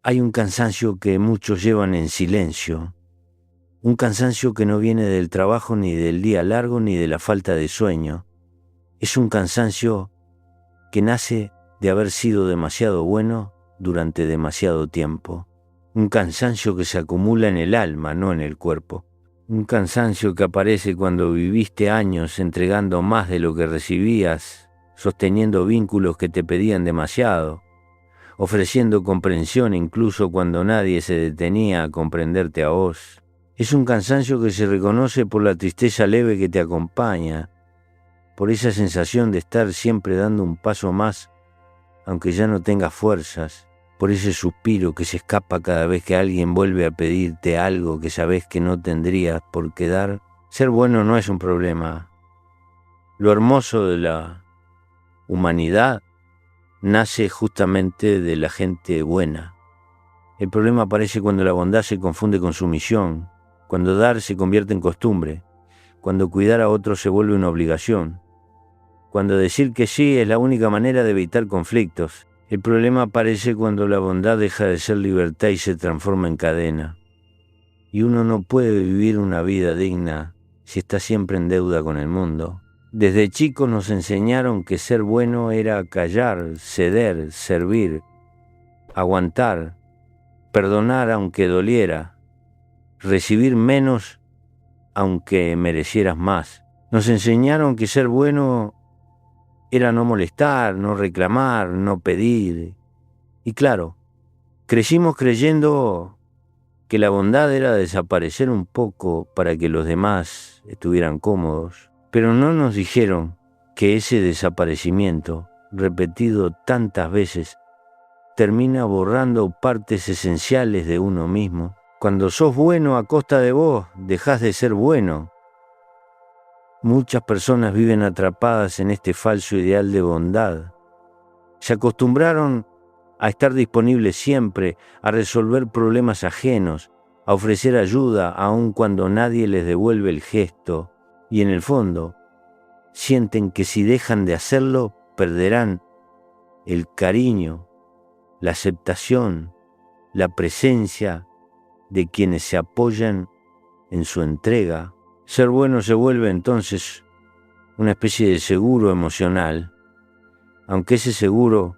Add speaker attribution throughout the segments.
Speaker 1: Hay un cansancio que muchos llevan en silencio, un cansancio que no viene del trabajo, ni del día largo, ni de la falta de sueño. Es un cansancio que nace de haber sido demasiado bueno durante demasiado tiempo. Un cansancio que se acumula en el alma, no en el cuerpo. Un cansancio que aparece cuando viviste años entregando más de lo que recibías, sosteniendo vínculos que te pedían demasiado, ofreciendo comprensión incluso cuando nadie se detenía a comprenderte a vos. Es un cansancio que se reconoce por la tristeza leve que te acompaña, por esa sensación de estar siempre dando un paso más, aunque ya no tengas fuerzas, por ese suspiro que se escapa cada vez que alguien vuelve a pedirte algo que sabes que no tendrías por qué dar. Ser bueno no es un problema. Lo hermoso de la humanidad nace justamente de la gente buena. El problema aparece cuando la bondad se confunde con sumisión, cuando dar se convierte en costumbre, cuando cuidar a otros se vuelve una obligación, cuando decir que sí es la única manera de evitar conflictos. El problema aparece cuando la bondad deja de ser libertad y se transforma en cadena. Y uno no puede vivir una vida digna si está siempre en deuda con el mundo. Desde chicos nos enseñaron que ser bueno era callar, ceder, servir, aguantar, perdonar aunque doliera, recibir menos aunque merecieras más. Nos enseñaron que ser bueno era no molestar, no reclamar, no pedir. Y claro, crecimos creyendo que la bondad era desaparecer un poco para que los demás estuvieran cómodos. Pero no nos dijeron que ese desaparecimiento, repetido tantas veces, termina borrando partes esenciales de uno mismo. Cuando sos bueno a costa de vos, dejás de ser bueno. Muchas personas viven atrapadas en este falso ideal de bondad. Se acostumbraron a estar disponibles siempre, a resolver problemas ajenos, a ofrecer ayuda aun cuando nadie les devuelve el gesto. Y en el fondo, sienten que si dejan de hacerlo, perderán el cariño, la aceptación, la presencia de quienes se apoyan en su entrega. Ser bueno se vuelve entonces una especie de seguro emocional, aunque ese seguro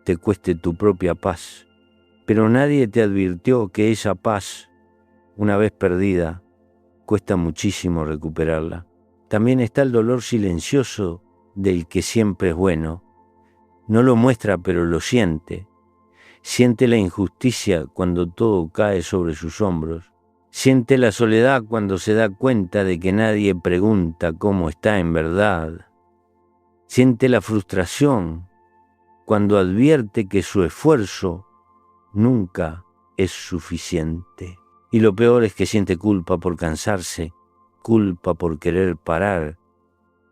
Speaker 1: te cueste tu propia paz. Pero nadie te advirtió que esa paz, una vez perdida, cuesta muchísimo recuperarla. También está el dolor silencioso del que siempre es bueno. No lo muestra, pero lo siente. Siente la injusticia cuando todo cae sobre sus hombros. Siente la soledad cuando se da cuenta de que nadie pregunta cómo está en verdad. Siente la frustración cuando advierte que su esfuerzo nunca es suficiente. Y lo peor es que siente culpa por cansarse, culpa por querer parar,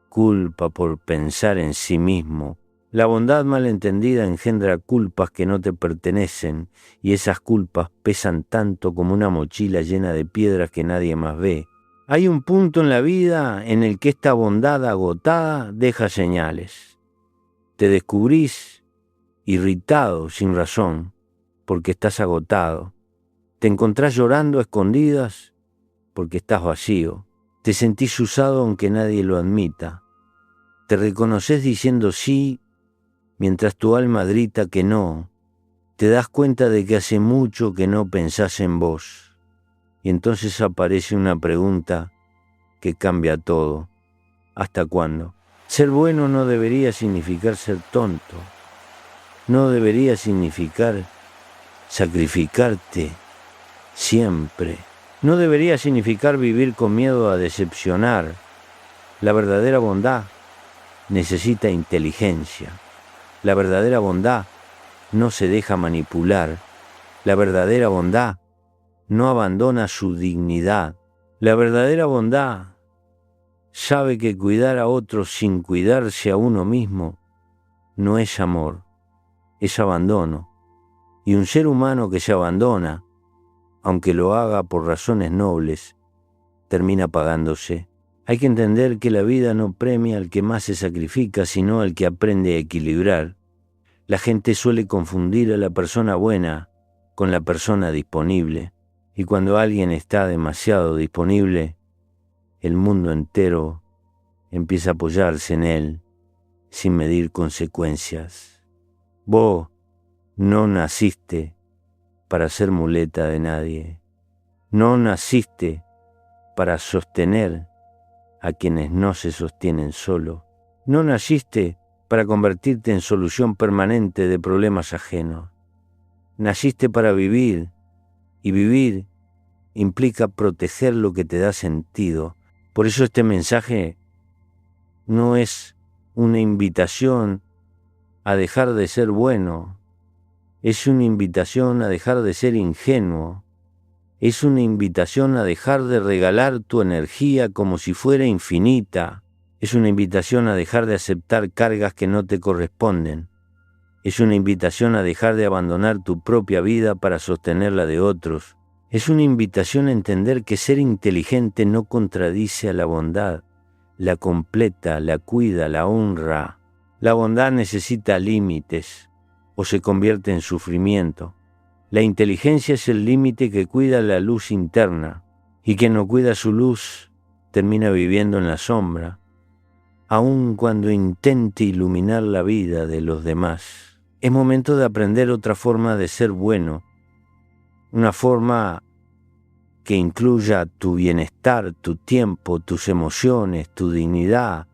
Speaker 1: culpa por pensar en sí mismo. La bondad malentendida engendra culpas que no te pertenecen, y esas culpas pesan tanto como una mochila llena de piedras que nadie más ve. Hay un punto en la vida en el que esta bondad agotada deja señales. Te descubrís irritado sin razón, porque estás agotado. Te encontrás llorando a escondidas porque estás vacío. Te sentís usado aunque nadie lo admita. Te reconoces diciendo sí mientras tu alma grita que no. Te das cuenta de que hace mucho que no pensás en vos. Y entonces aparece una pregunta que cambia todo. ¿Hasta cuándo? Ser bueno no debería significar ser tonto. No debería significar sacrificarte siempre. No debería significar vivir con miedo a decepcionar. La verdadera bondad necesita inteligencia. La verdadera bondad no se deja manipular. La verdadera bondad no abandona su dignidad. La verdadera bondad sabe que cuidar a otros sin cuidarse a uno mismo no es amor, es abandono. Y un ser humano que se abandona, aunque lo haga por razones nobles, termina pagándose. Hay que entender que la vida no premia al que más se sacrifica, sino al que aprende a equilibrar. La gente suele confundir a la persona buena con la persona disponible. Y cuando alguien está demasiado disponible, el mundo entero empieza a apoyarse en él sin medir consecuencias. Vos no naciste para ser muleta de nadie. No naciste para sostener a quienes no se sostienen solo. No naciste para convertirte en solución permanente de problemas ajenos. Naciste para vivir, y vivir implica proteger lo que te da sentido. Por eso este mensaje no es una invitación a dejar de ser bueno, es una invitación a dejar de ser ingenuo, es una invitación a dejar de regalar tu energía como si fuera infinita, es una invitación a dejar de aceptar cargas que no te corresponden, es una invitación a dejar de abandonar tu propia vida para sostener la de otros, es una invitación a entender que ser inteligente no contradice a la bondad, la completa, la cuida, la honra. La bondad necesita límites o se convierte en sufrimiento. La inteligencia es el límite que cuida la luz interna, y quien no cuida su luz termina viviendo en la sombra, aun cuando intente iluminar la vida de los demás. Es momento de aprender otra forma de ser bueno, una forma que incluya tu bienestar, tu tiempo, tus emociones, tu dignidad,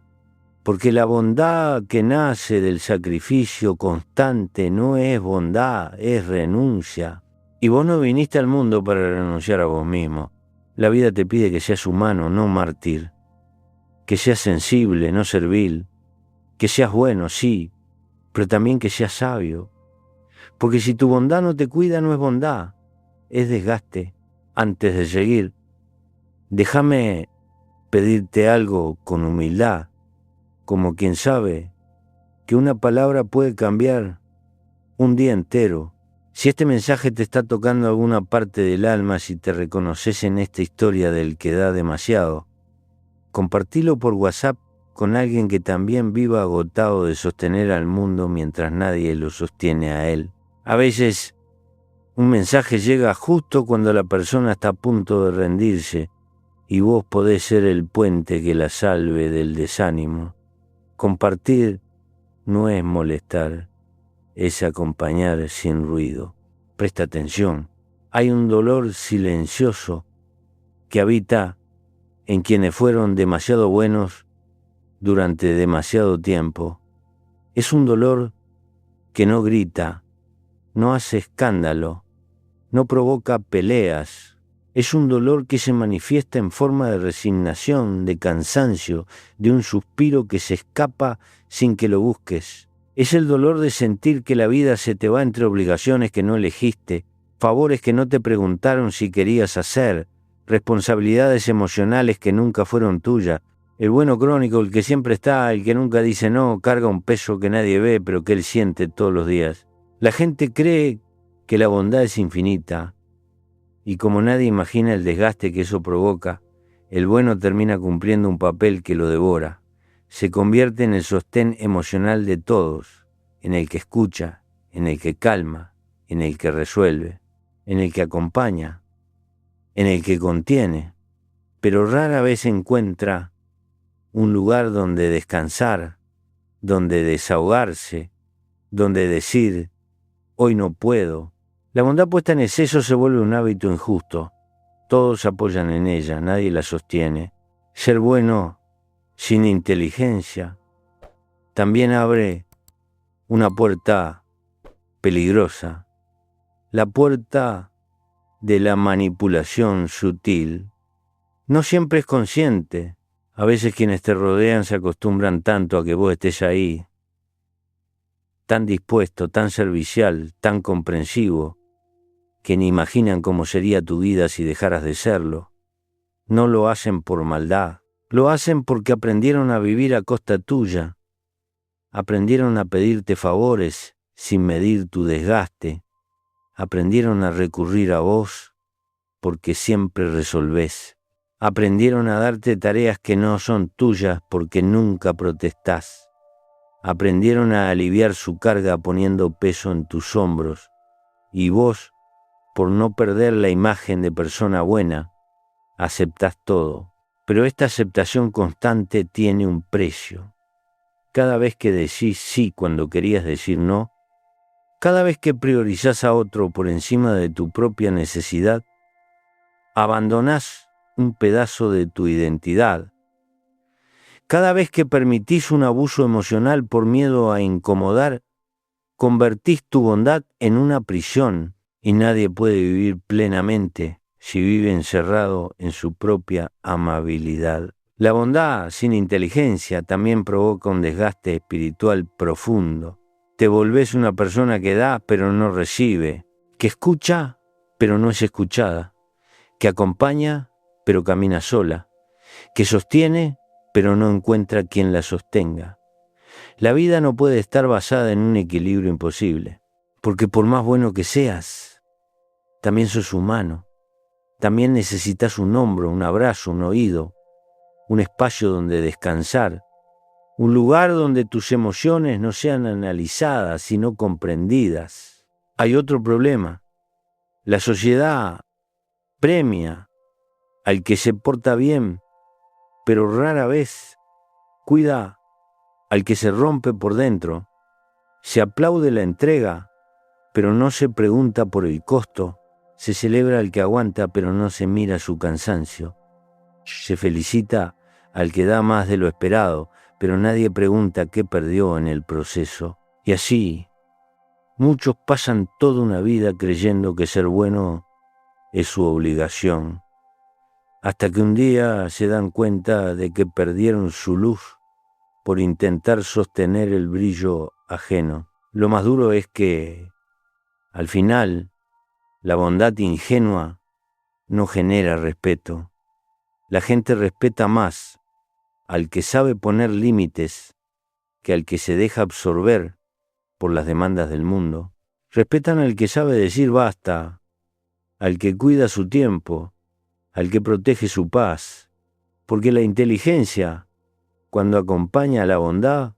Speaker 1: porque la bondad que nace del sacrificio constante no es bondad, es renuncia. Y vos no viniste al mundo para renunciar a vos mismo. La vida te pide que seas humano, no mártir, que seas sensible, no servil, que seas bueno, sí, pero también que seas sabio. Porque si tu bondad no te cuida, no es bondad, es desgaste. Antes de seguir, déjame pedirte algo con humildad, como quien sabe que una palabra puede cambiar un día entero. Si este mensaje te está tocando alguna parte del alma, si te reconoces en esta historia del que da demasiado, compartilo por WhatsApp con alguien que también viva agotado de sostener al mundo mientras nadie lo sostiene a él. A veces un mensaje llega justo cuando la persona está a punto de rendirse y vos podés ser el puente que la salve del desánimo. Compartir no es molestar, es acompañar sin ruido. Presta atención, hay un dolor silencioso que habita en quienes fueron demasiado buenos durante demasiado tiempo. Es un dolor que no grita, no hace escándalo, no provoca peleas. Es un dolor que se manifiesta en forma de resignación, de cansancio, de un suspiro que se escapa sin que lo busques. Es el dolor de sentir que la vida se te va entre obligaciones que no elegiste, favores que no te preguntaron si querías hacer, responsabilidades emocionales que nunca fueron tuyas. El bueno crónico, el que siempre está, el que nunca dice no, carga un peso que nadie ve pero que él siente todos los días. La gente cree que la bondad es infinita, y como nadie imagina el desgaste que eso provoca, el bueno termina cumpliendo un papel que lo devora. Se convierte en el sostén emocional de todos, en el que escucha, en el que calma, en el que resuelve, en el que acompaña, en el que contiene, pero rara vez encuentra un lugar donde descansar, donde desahogarse, donde decir, hoy no puedo. La bondad puesta en exceso se vuelve un hábito injusto. Todos apoyan en ella, nadie la sostiene. Ser bueno sin inteligencia también abre una puerta peligrosa, la puerta de la manipulación sutil. No siempre es consciente. A veces quienes te rodean se acostumbran tanto a que vos estés ahí, tan dispuesto, tan servicial, tan comprensivo, que ni imaginan cómo sería tu vida si dejaras de serlo. No lo hacen por maldad, lo hacen porque aprendieron a vivir a costa tuya, aprendieron a pedirte favores sin medir tu desgaste, aprendieron a recurrir a vos porque siempre resolvés, aprendieron a darte tareas que no son tuyas porque nunca protestás, aprendieron a aliviar su carga poniendo peso en tus hombros, y vos por no perder la imagen de persona buena, aceptás todo. Pero esta aceptación constante tiene un precio. Cada vez que decís sí cuando querías decir no, cada vez que priorizás a otro por encima de tu propia necesidad, abandonás un pedazo de tu identidad. Cada vez que permitís un abuso emocional por miedo a incomodar, convertís tu bondad en una prisión y nadie puede vivir plenamente si vive encerrado en su propia amabilidad. La bondad sin inteligencia también provoca un desgaste espiritual profundo. Te volvés una persona que da pero no recibe, que escucha pero no es escuchada, que acompaña pero camina sola, que sostiene pero no encuentra quien la sostenga. La vida no puede estar basada en un equilibrio imposible, porque por más bueno que seas, también sos humano. También necesitas un hombro, un abrazo, un oído, un espacio donde descansar, un lugar donde tus emociones no sean analizadas, sino comprendidas. Hay otro problema. La sociedad premia al que se porta bien, pero rara vez cuida al que se rompe por dentro. Se aplaude la entrega, pero no se pregunta por el costo. Se celebra al que aguanta, pero no se mira su cansancio. Se felicita al que da más de lo esperado, pero nadie pregunta qué perdió en el proceso. Y así, muchos pasan toda una vida creyendo que ser bueno es su obligación, hasta que un día se dan cuenta de que perdieron su luz por intentar sostener el brillo ajeno. Lo más duro es que, al final, la bondad ingenua no genera respeto. La gente respeta más al que sabe poner límites que al que se deja absorber por las demandas del mundo. Respetan al que sabe decir basta, al que cuida su tiempo, al que protege su paz, porque la inteligencia, cuando acompaña a la bondad,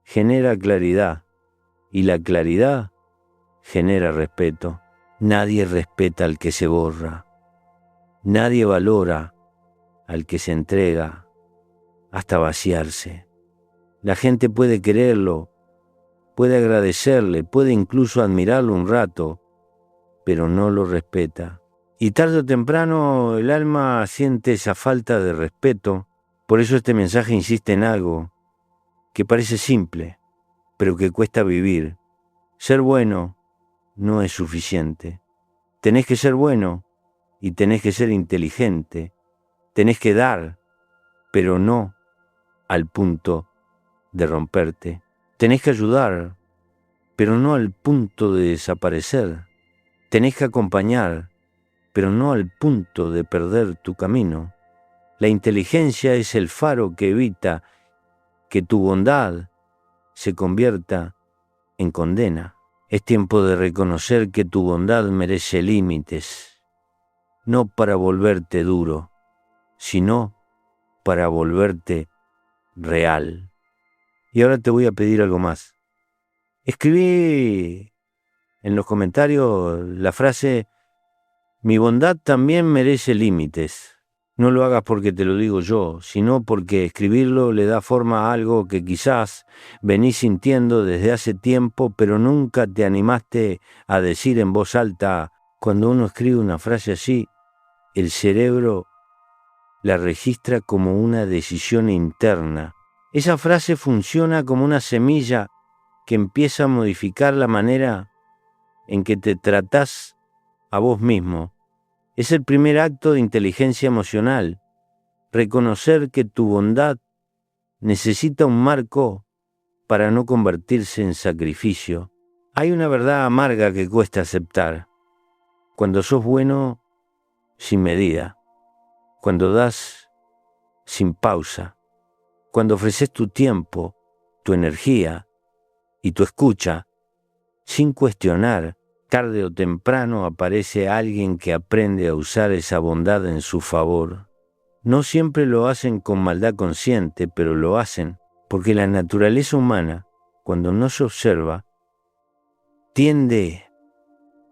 Speaker 1: genera claridad, y la claridad genera respeto. Nadie respeta al que se borra, nadie valora al que se entrega hasta vaciarse. La gente puede quererlo, puede agradecerle, puede incluso admirarlo un rato, pero no lo respeta. Y tarde o temprano el alma siente esa falta de respeto. Por eso este mensaje insiste en algo que parece simple, pero que cuesta vivir. Ser bueno no es suficiente. Tenés que ser bueno y tenés que ser inteligente. Tenés que dar, pero no al punto de romperte. Tenés que ayudar, pero no al punto de desaparecer. Tenés que acompañar, pero no al punto de perder tu camino. La inteligencia es el faro que evita que tu bondad se convierta en condena. Es tiempo de reconocer que tu bondad merece límites, no para volverte duro, sino para volverte real. Y ahora te voy a pedir algo más. Escribí en los comentarios la frase: mi bondad también merece límites. No lo hagas porque te lo digo yo, sino porque escribirlo le da forma a algo que quizás venís sintiendo desde hace tiempo, pero nunca te animaste a decir en voz alta. Cuando uno escribe una frase así, el cerebro la registra como una decisión interna. Esa frase funciona como una semilla que empieza a modificar la manera en que te tratás a vos mismo. Es el primer acto de inteligencia emocional, reconocer que tu bondad necesita un marco para no convertirse en sacrificio. Hay una verdad amarga que cuesta aceptar. Cuando sos bueno sin medida, cuando das sin pausa, cuando ofreces tu tiempo, tu energía y tu escucha sin cuestionar, tarde o temprano aparece alguien que aprende a usar esa bondad en su favor. No siempre lo hacen con maldad consciente, pero lo hacen porque la naturaleza humana, cuando no se observa, tiende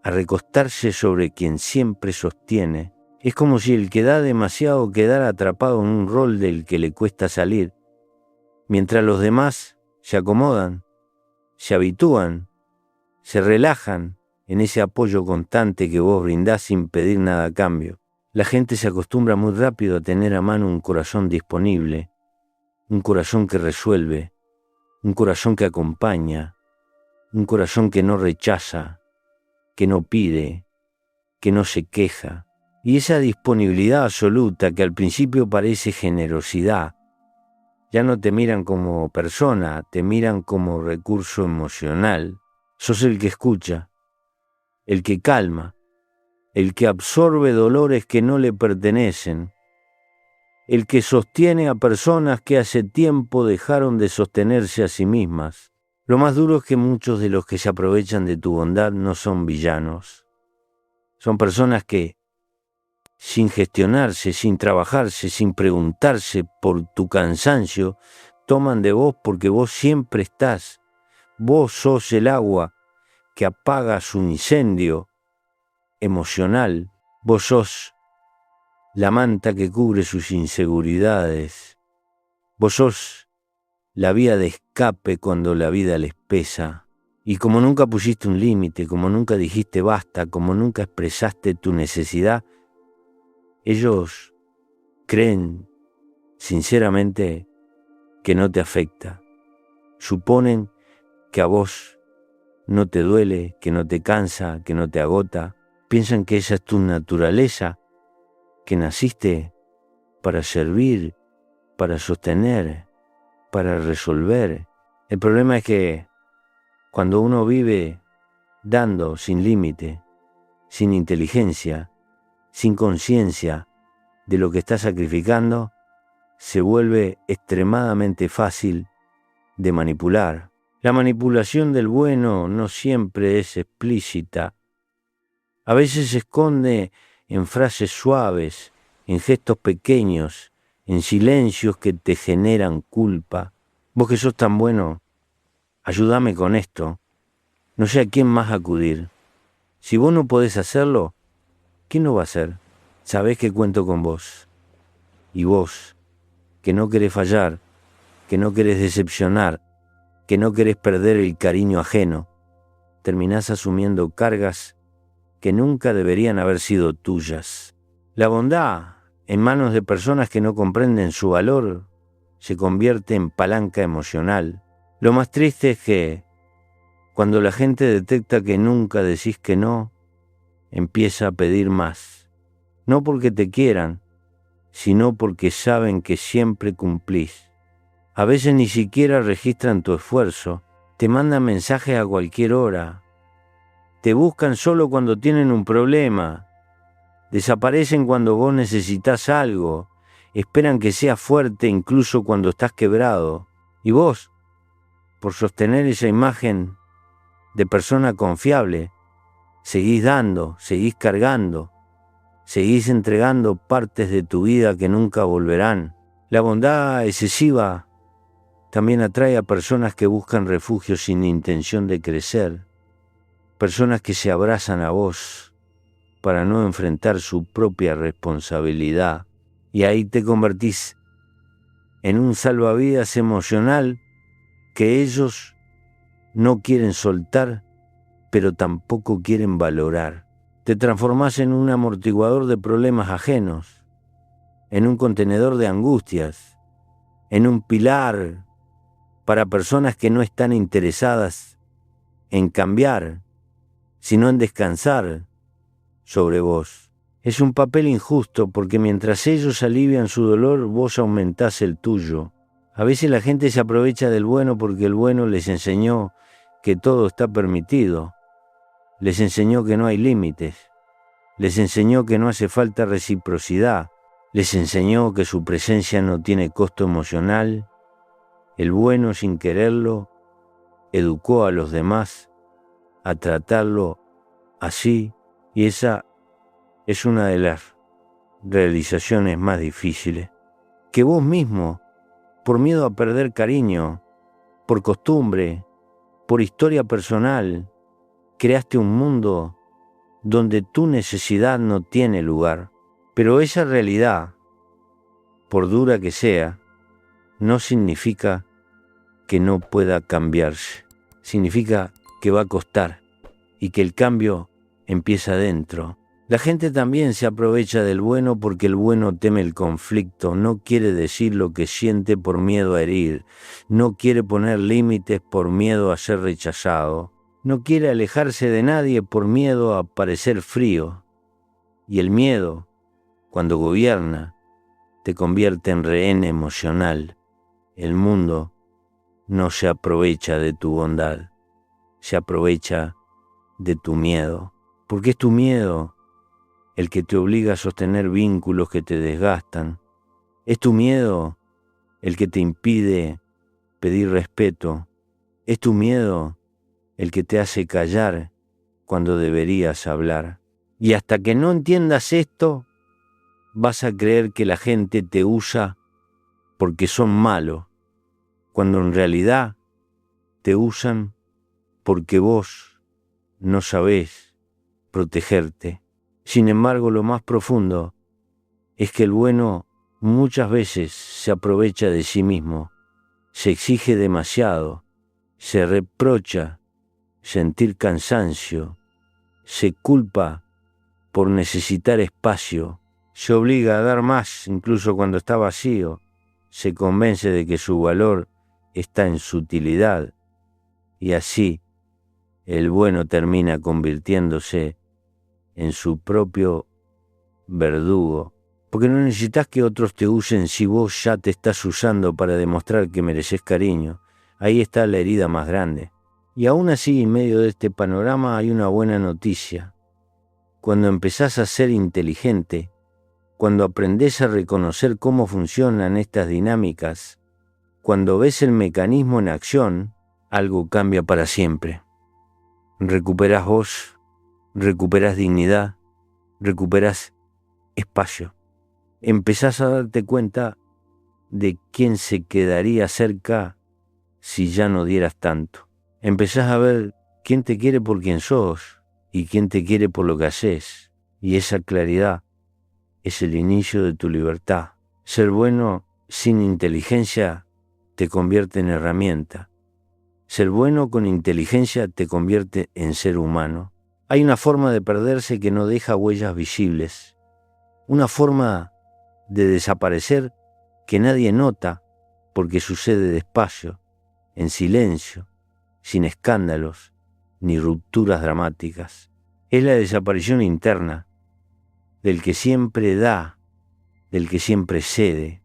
Speaker 1: a recostarse sobre quien siempre sostiene. Es como si el que da demasiado quedara atrapado en un rol del que le cuesta salir, mientras los demás se acomodan, se habitúan, se relajan en ese apoyo constante que vos brindás sin pedir nada a cambio. La gente se acostumbra muy rápido a tener a mano un corazón disponible, un corazón que resuelve, un corazón que acompaña, un corazón que no rechaza, que no pide, que no se queja. Y esa disponibilidad absoluta que al principio parece generosidad, ya no te miran como persona, te miran como recurso emocional. Sos el que escucha, el que calma, el que absorbe dolores que no le pertenecen, el que sostiene a personas que hace tiempo dejaron de sostenerse a sí mismas. Lo más duro es que muchos de los que se aprovechan de tu bondad no son villanos. Son personas que, sin gestionarse, sin trabajarse, sin preguntarse por tu cansancio, toman de vos porque vos siempre estás. Vos sos el agua que apaga su incendio emocional. Vos sos la manta que cubre sus inseguridades. Vos sos la vía de escape cuando la vida les pesa. Y como nunca pusiste un límite, como nunca dijiste basta, como nunca expresaste tu necesidad, ellos creen sinceramente que no te afecta. Suponen que a vos no te duele, que no te cansa, que no te agota. Piensan que esa es tu naturaleza, que naciste para servir, para sostener, para resolver. El problema es que cuando uno vive dando sin límite, sin inteligencia, sin conciencia de lo que está sacrificando, se vuelve extremadamente fácil de manipular. La manipulación del bueno no siempre es explícita. A veces se esconde en frases suaves, en gestos pequeños, en silencios que te generan culpa. Vos que sos tan bueno, ayúdame con esto. No sé a quién más acudir. Si vos no podés hacerlo, ¿quién lo va a hacer? Sabés que cuento con vos. Y vos, que no querés fallar, que no querés decepcionar, que no querés perder el cariño ajeno, terminás asumiendo cargas que nunca deberían haber sido tuyas. La bondad, en manos de personas que no comprenden su valor, se convierte en palanca emocional. Lo más triste es que, cuando la gente detecta que nunca decís que no, empieza a pedir más. No porque te quieran, sino porque saben que siempre cumplís. A veces ni siquiera registran tu esfuerzo, te mandan mensajes a cualquier hora, te buscan solo cuando tienen un problema, desaparecen cuando vos necesitas algo, esperan que seas fuerte incluso cuando estás quebrado. Y vos, por sostener esa imagen de persona confiable, seguís dando, seguís cargando, seguís entregando partes de tu vida que nunca volverán. La bondad excesiva también atrae a personas que buscan refugio sin intención de crecer, personas que se abrazan a vos para no enfrentar su propia responsabilidad. Y ahí te convertís en un salvavidas emocional que ellos no quieren soltar, pero tampoco quieren valorar. Te transformás en un amortiguador de problemas ajenos, en un contenedor de angustias, en un pilar para personas que no están interesadas en cambiar, sino en descansar sobre vos. Es un papel injusto porque mientras ellos alivian su dolor, vos aumentás el tuyo. A veces la gente se aprovecha del bueno porque el bueno les enseñó que todo está permitido, les enseñó que no hay límites, les enseñó que no hace falta reciprocidad, les enseñó que su presencia no tiene costo emocional. El bueno, sin quererlo, educó a los demás a tratarlo así, y esa es una de las realizaciones más difíciles. Que vos mismo, por miedo a perder cariño, por costumbre, por historia personal, creaste un mundo donde tu necesidad no tiene lugar. Pero esa realidad, por dura que sea, no significa que no pueda cambiarse. Significa que va a costar y que el cambio empieza dentro. La gente también se aprovecha del bueno porque el bueno teme el conflicto, no quiere decir lo que siente por miedo a herir, no quiere poner límites por miedo a ser rechazado, no quiere alejarse de nadie por miedo a parecer frío. Y el miedo, cuando gobierna, te convierte en rehén emocional. El mundo no se aprovecha de tu bondad, se aprovecha de tu miedo, porque es tu miedo el que te obliga a sostener vínculos que te desgastan. Es tu miedo el que te impide pedir respeto. Es tu miedo el que te hace callar cuando deberías hablar. Y hasta que no entiendas esto, vas a creer que la gente te usa porque son malos, cuando en realidad te usan porque vos no sabés protegerte. Sin embargo, lo más profundo es que el bueno muchas veces se aprovecha de sí mismo, se exige demasiado, se reprocha sentir cansancio, se culpa por necesitar espacio, se obliga a dar más incluso cuando está vacío, se convence de que su valor está en su utilidad, y así el bueno termina convirtiéndose en su propio verdugo, porque no necesitas que otros te usen si vos ya te estás usando para demostrar que mereces cariño. Ahí está la herida más grande. Y aún así, en medio de este panorama hay una buena noticia. Cuando empezás a ser inteligente, cuando aprendés a reconocer cómo funcionan estas dinámicas, cuando ves el mecanismo en acción, algo cambia para siempre. Recuperás vos, recuperás dignidad, recuperás espacio. Empezás a darte cuenta de quién se quedaría cerca si ya no dieras tanto. Empezás a ver quién te quiere por quien sos y quién te quiere por lo que haces. Y esa claridad es el inicio de tu libertad. Ser bueno sin inteligencia te convierte en herramienta. Ser bueno con inteligencia te convierte en ser humano. Hay una forma de perderse que no deja huellas visibles. Una forma de desaparecer que nadie nota porque sucede despacio, en silencio, sin escándalos ni rupturas dramáticas. Es la desaparición interna del que siempre da, del que siempre cede,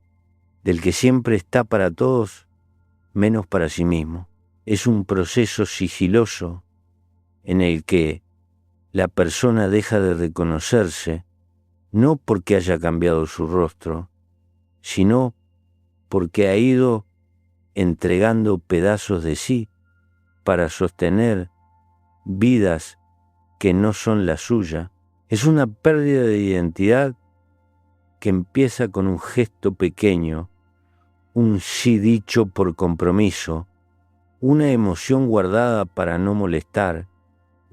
Speaker 1: del que siempre está para todos menos para sí mismo. Es un proceso sigiloso en el que la persona deja de reconocerse no porque haya cambiado su rostro, sino porque ha ido entregando pedazos de sí para sostener vidas que no son la suya. Es una pérdida de identidad que empieza con un gesto pequeño, un sí dicho por compromiso, una emoción guardada para no molestar,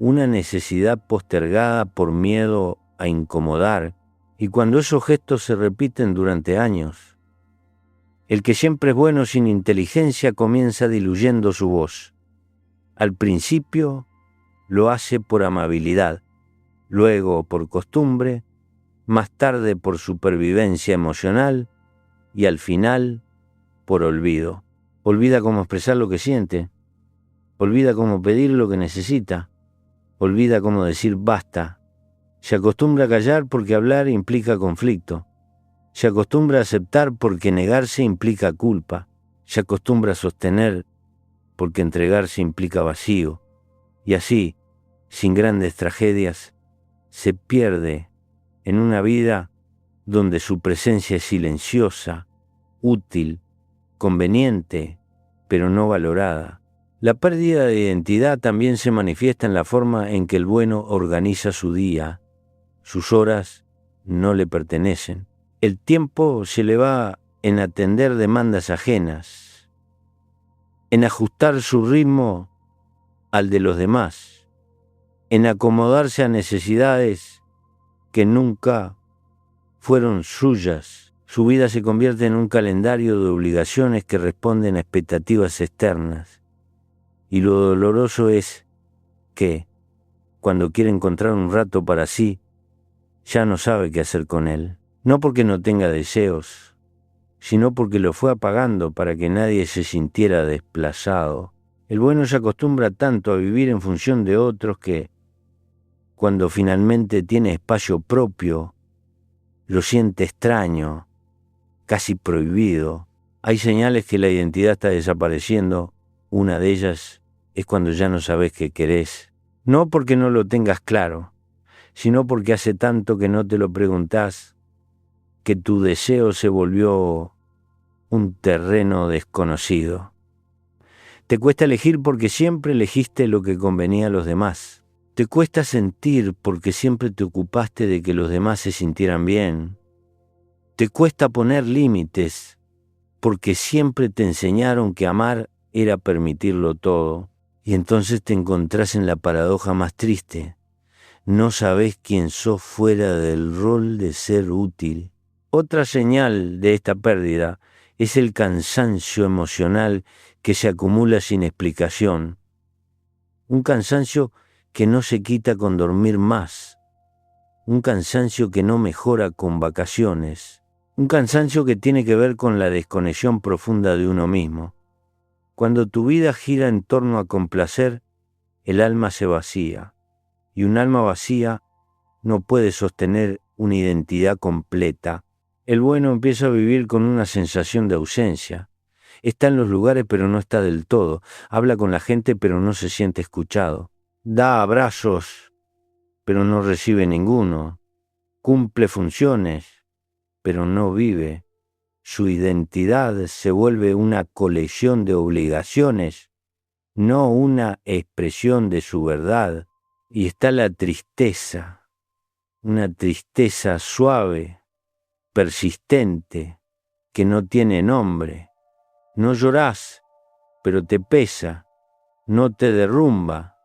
Speaker 1: una necesidad postergada por miedo a incomodar, y cuando esos gestos se repiten durante años, el que siempre es bueno sin inteligencia comienza diluyendo su voz. Al principio lo hace por amabilidad, luego por costumbre, más tarde por supervivencia emocional y al final por olvido. Olvida cómo expresar lo que siente, olvida cómo pedir lo que necesita, olvida cómo decir basta. Se acostumbra a callar porque hablar implica conflicto. Se acostumbra a aceptar porque negarse implica culpa. Se acostumbra a sostener porque entregarse implica vacío. Y así, sin grandes tragedias, se pierde en una vida donde su presencia es silenciosa, útil, conveniente, pero no valorada. La pérdida de identidad también se manifiesta en la forma en que el bueno organiza su día. Sus horas no le pertenecen. El tiempo se le va en atender demandas ajenas, en ajustar su ritmo al de los demás, en acomodarse a necesidades que nunca fueron suyas. Su vida se convierte en un calendario de obligaciones que responden a expectativas externas. Y lo doloroso es que, cuando quiere encontrar un rato para sí, ya no sabe qué hacer con él. No porque no tenga deseos, sino porque lo fue apagando para que nadie se sintiera desplazado. El bueno se acostumbra tanto a vivir en función de otros que, cuando finalmente tiene espacio propio, lo siente extraño, casi prohibido. Hay señales que la identidad está desapareciendo. Una de ellas es cuando ya no sabes qué querés. No porque no lo tengas claro, sino porque hace tanto que no te lo preguntás, que tu deseo se volvió un terreno desconocido. Te cuesta elegir porque siempre elegiste lo que convenía a los demás. Te cuesta sentir porque siempre te ocupaste de que los demás se sintieran bien. Te cuesta poner límites porque siempre te enseñaron que amar era permitirlo todo. Y entonces te encontrás en la paradoja más triste. No sabés quién sos fuera del rol de ser útil. Otra señal de esta pérdida es el cansancio emocional que se acumula sin explicación. Un cansancio que no se quita con dormir más. Un cansancio que no mejora con vacaciones. Un cansancio que tiene que ver con la desconexión profunda de uno mismo. Cuando tu vida gira en torno a complacer, el alma se vacía. Y un alma vacía no puede sostener una identidad completa. El bueno empieza a vivir con una sensación de ausencia. Está en los lugares pero no está del todo. Habla con la gente pero no se siente escuchado. Da abrazos pero no recibe ninguno. Cumple funciones pero no vive. Su identidad se vuelve una colección de obligaciones, no una expresión de su verdad. Y está la tristeza, una tristeza suave, persistente, que no tiene nombre. No llorás, pero te pesa. No te derrumba,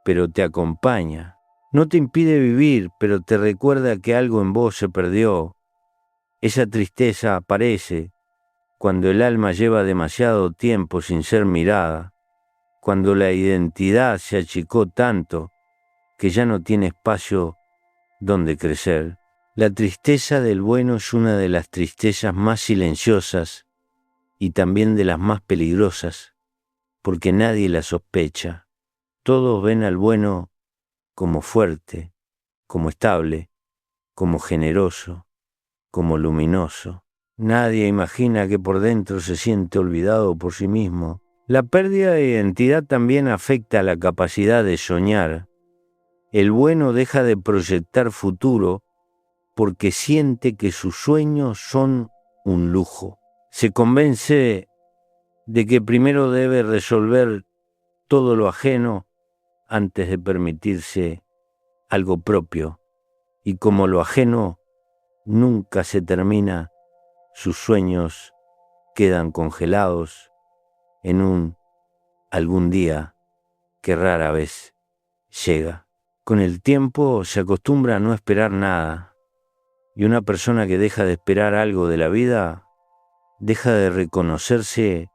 Speaker 1: pero te acompaña. No te impide vivir, pero te recuerda que algo en vos se perdió. Esa tristeza aparece cuando el alma lleva demasiado tiempo sin ser mirada, cuando la identidad se achicó tanto que ya no tiene espacio donde crecer. La tristeza del bueno es una de las tristezas más silenciosas y también de las más peligrosas, porque nadie la sospecha. Todos ven al bueno como fuerte, como estable, como generoso, como luminoso. Nadie imagina que por dentro se siente olvidado por sí mismo. La pérdida de identidad también afecta a la capacidad de soñar. El bueno deja de proyectar futuro porque siente que sus sueños son un lujo. Se convence de que primero debe resolver todo lo ajeno antes de permitirse algo propio. Y como lo ajeno nunca se termina, sus sueños quedan congelados en un algún día que rara vez llega. Con el tiempo se acostumbra a no esperar nada, y una persona que deja de esperar algo de la vida, deja de reconocerse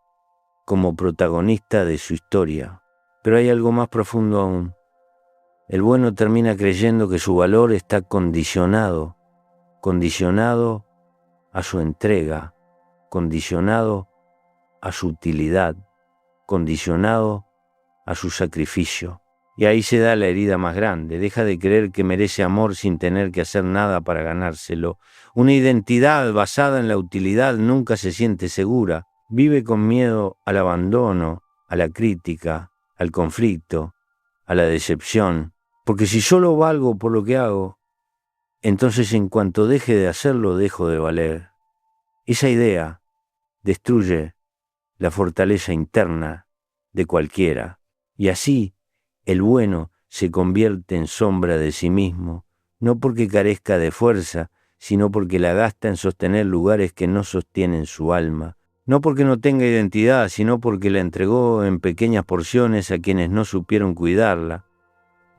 Speaker 1: como protagonista de su historia. Pero hay algo más profundo aún. El bueno termina creyendo que su valor está condicionado a su entrega, condicionado a su utilidad, condicionado a su sacrificio. Y ahí se da la herida más grande. Deja de creer que merece amor sin tener que hacer nada para ganárselo. Una identidad basada en la utilidad nunca se siente segura. Vive con miedo al abandono, a la crítica, al conflicto, a la decepción. Porque si solo valgo por lo que hago, entonces en cuanto deje de hacerlo, dejo de valer. Esa idea destruye la fortaleza interna de cualquiera. Y así, el bueno se convierte en sombra de sí mismo, no porque carezca de fuerza, sino porque la gasta en sostener lugares que no sostienen su alma. No porque no tenga identidad, sino porque la entregó en pequeñas porciones a quienes no supieron cuidarla.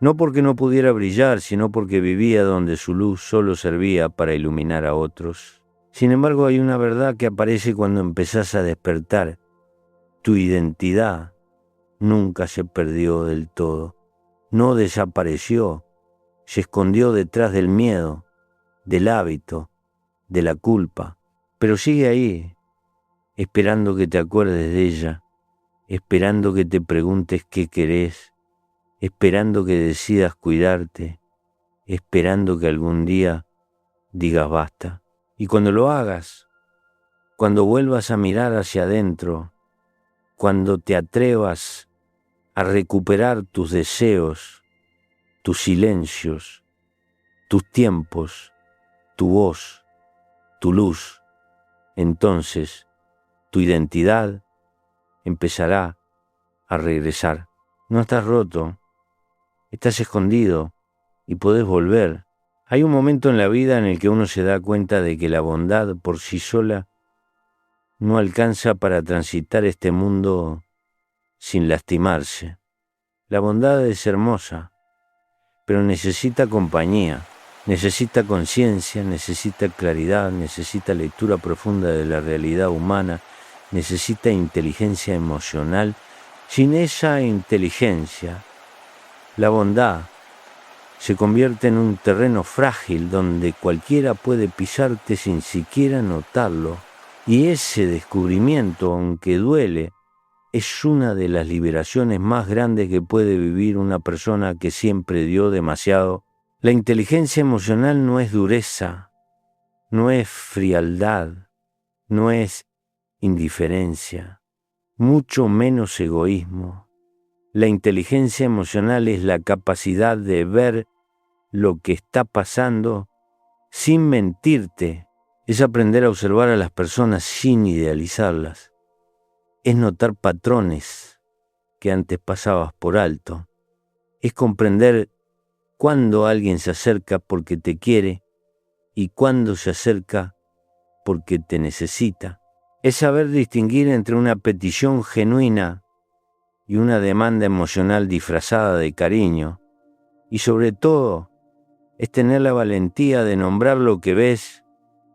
Speaker 1: no porque no pudiera brillar, sino porque vivía donde su luz solo servía para iluminar a otros. Sin embargo, hay una verdad que aparece cuando empezás a despertar. Tu identidad nunca se perdió del todo, no desapareció, se escondió detrás del miedo, del hábito, de la culpa, pero sigue ahí, esperando que te acuerdes de ella, esperando que te preguntes qué querés, esperando que decidas cuidarte, esperando que algún día digas basta. Y cuando lo hagas, cuando vuelvas a mirar hacia adentro, cuando te atrevas a recuperar tus deseos, tus silencios, tus tiempos, tu voz, tu luz, entonces tu identidad empezará a regresar. No estás roto, estás escondido y podés volver. Hay un momento en la vida en el que uno se da cuenta de que la bondad por sí sola no alcanza para transitar este mundo sin lastimarse. La bondad es hermosa, pero necesita compañía, necesita conciencia, necesita claridad, necesita lectura profunda de la realidad humana, necesita inteligencia emocional. Sin esa inteligencia, la bondad se convierte en un terreno frágil donde cualquiera puede pisarte sin siquiera notarlo. Y ese descubrimiento, aunque duele, es una de las liberaciones más grandes que puede vivir una persona que siempre dio demasiado. La inteligencia emocional no es dureza, no es frialdad, no es indiferencia, mucho menos egoísmo. La inteligencia emocional es la capacidad de ver lo que está pasando sin mentirte. Es aprender a observar a las personas sin idealizarlas. Es notar patrones que antes pasabas por alto. Es comprender cuándo alguien se acerca porque te quiere y cuándo se acerca porque te necesita. Es saber distinguir entre una petición genuina y una demanda emocional disfrazada de cariño. Y sobre todo, es tener la valentía de nombrar lo que ves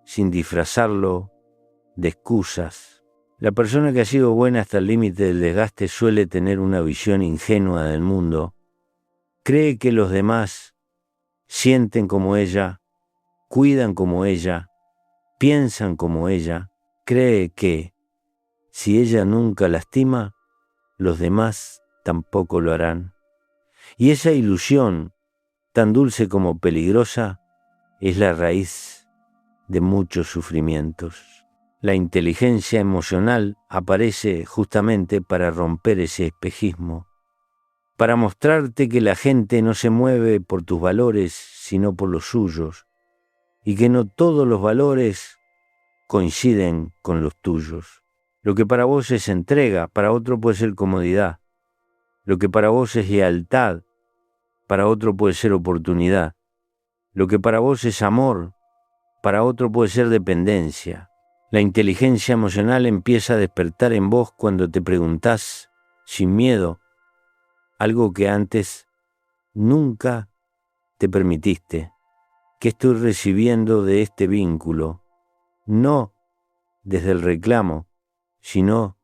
Speaker 1: sin disfrazarlo de excusas. La persona que ha sido buena hasta el límite del desgaste suele tener una visión ingenua del mundo. Cree que los demás sienten como ella, cuidan como ella, piensan como ella. Cree que si ella nunca lastima, los demás tampoco lo harán. Y esa ilusión, tan dulce como peligrosa, es la raíz de muchos sufrimientos. La inteligencia emocional aparece justamente para romper ese espejismo, para mostrarte que la gente no se mueve por tus valores, sino por los suyos, y que no todos los valores coinciden con los tuyos. Lo que para vos es entrega, para otro puede ser comodidad. Lo que para vos es lealtad, para otro puede ser oportunidad. Lo que para vos es amor, para otro puede ser dependencia. La inteligencia emocional empieza a despertar en vos cuando te preguntás, sin miedo, algo que antes nunca te permitiste. ¿Qué estoy recibiendo de este vínculo? No desde el reclamo, sino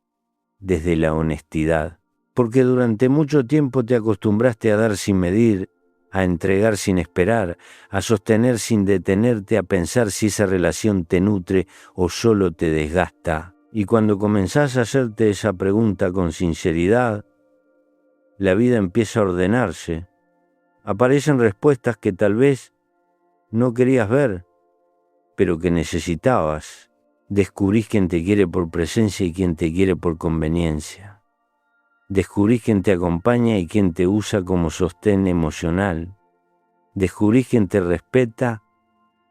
Speaker 1: desde la honestidad. Porque durante mucho tiempo te acostumbraste a dar sin medir, a entregar sin esperar, a sostener sin detenerte, a pensar si esa relación te nutre o solo te desgasta. Y cuando comenzás a hacerte esa pregunta con sinceridad, la vida empieza a ordenarse. Aparecen respuestas que tal vez no querías ver, pero que necesitabas. Descubrís quién te quiere por presencia y quién te quiere por conveniencia. Descubrís quién te acompaña y quién te usa como sostén emocional. Descubrís quién te respeta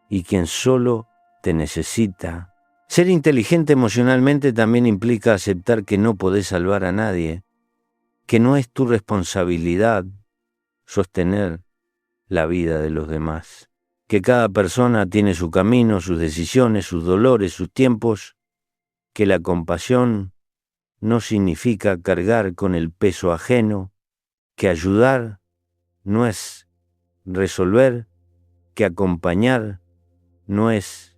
Speaker 1: y quién solo te necesita. Ser inteligente emocionalmente también implica aceptar que no podés salvar a nadie, que no es tu responsabilidad sostener la vida de los demás, que cada persona tiene su camino, sus decisiones, sus dolores, sus tiempos, que la compasión no significa cargar con el peso ajeno, que ayudar no es resolver, que acompañar no es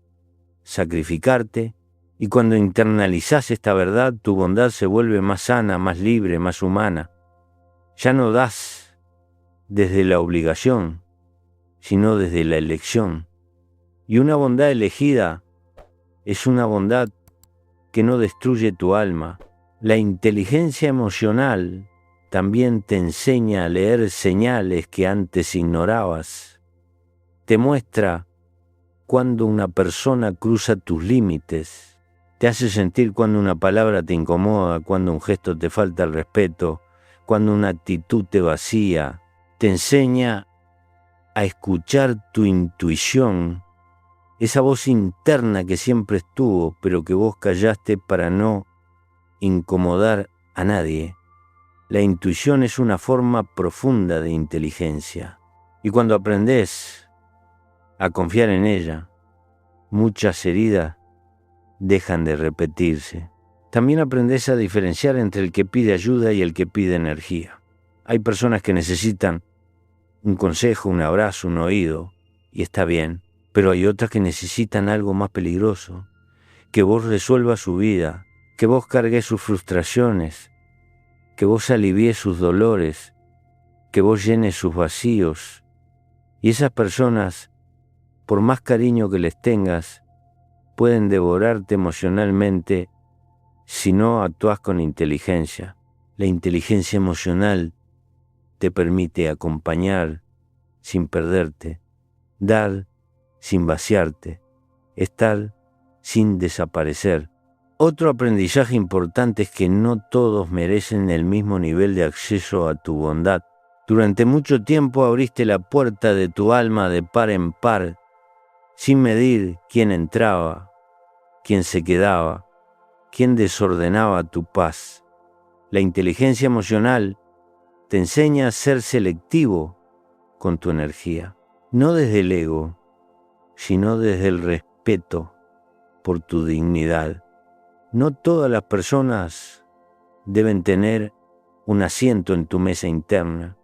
Speaker 1: sacrificarte, y cuando internalizás esta verdad, tu bondad se vuelve más sana, más libre, más humana. Ya no das desde la obligación, sino desde la elección. Y una bondad elegida es una bondad que no destruye tu alma. La inteligencia emocional también te enseña a leer señales que antes ignorabas. Te muestra cuando una persona cruza tus límites. Te hace sentir cuando una palabra te incomoda, cuando un gesto te falta el respeto, cuando una actitud te vacía. Te enseña a escuchar tu intuición, esa voz interna que siempre estuvo, pero que vos callaste para no incomodar a nadie. La intuición es una forma profunda de inteligencia. Y cuando aprendés a confiar en ella, muchas heridas dejan de repetirse. También aprendés a diferenciar entre el que pide ayuda y el que pide energía. Hay personas que necesitan un consejo, un abrazo, un oído, y está bien, pero hay otras que necesitan algo más peligroso, que vos resuelvas su vida, que vos cargues sus frustraciones, que vos alivies sus dolores, que vos llenes sus vacíos. Y esas personas, por más cariño que les tengas, pueden devorarte emocionalmente si no actúas con inteligencia. La inteligencia emocional te permite acompañar sin perderte, dar sin vaciarte, estar sin desaparecer. Otro aprendizaje importante es que no todos merecen el mismo nivel de acceso a tu bondad. Durante mucho tiempo abriste la puerta de tu alma de par en par, sin medir quién entraba, quién se quedaba, quién desordenaba tu paz. La inteligencia emocional te enseña a ser selectivo con tu energía, no desde el ego, sino desde el respeto por tu dignidad. No todas las personas deben tener un asiento en tu mesa interna.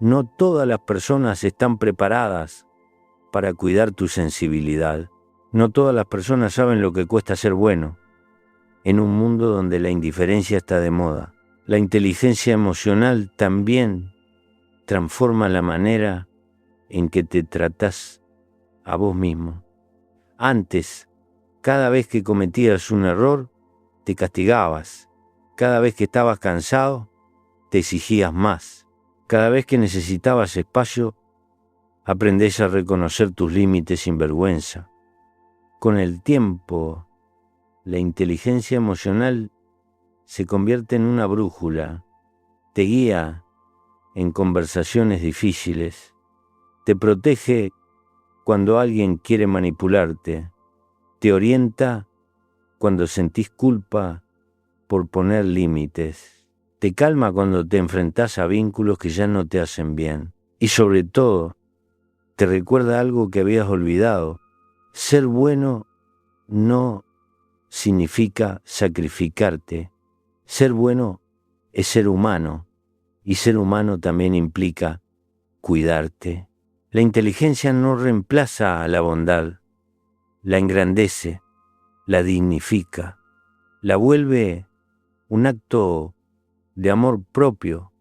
Speaker 1: No todas las personas están preparadas para cuidar tu sensibilidad. No todas las personas saben lo que cuesta ser bueno en un mundo donde la indiferencia está de moda. La inteligencia emocional también transforma la manera en que te tratás a vos mismo. Antes, cada vez que cometías un error, te castigabas. Cada vez que estabas cansado, te exigías más. Cada vez que necesitabas espacio, aprendés a reconocer tus límites sin vergüenza. Con el tiempo, la inteligencia emocional se convierte en una brújula, te guía en conversaciones difíciles, te protege cuando alguien quiere manipularte, te orienta cuando sentís culpa por poner límites, te calma cuando te enfrentás a vínculos que ya no te hacen bien y sobre todo te recuerda algo que habías olvidado. Ser bueno no significa sacrificarte. Ser bueno es ser humano, y ser humano también implica cuidarte. La inteligencia no reemplaza a la bondad, la engrandece, la dignifica, la vuelve un acto de amor propio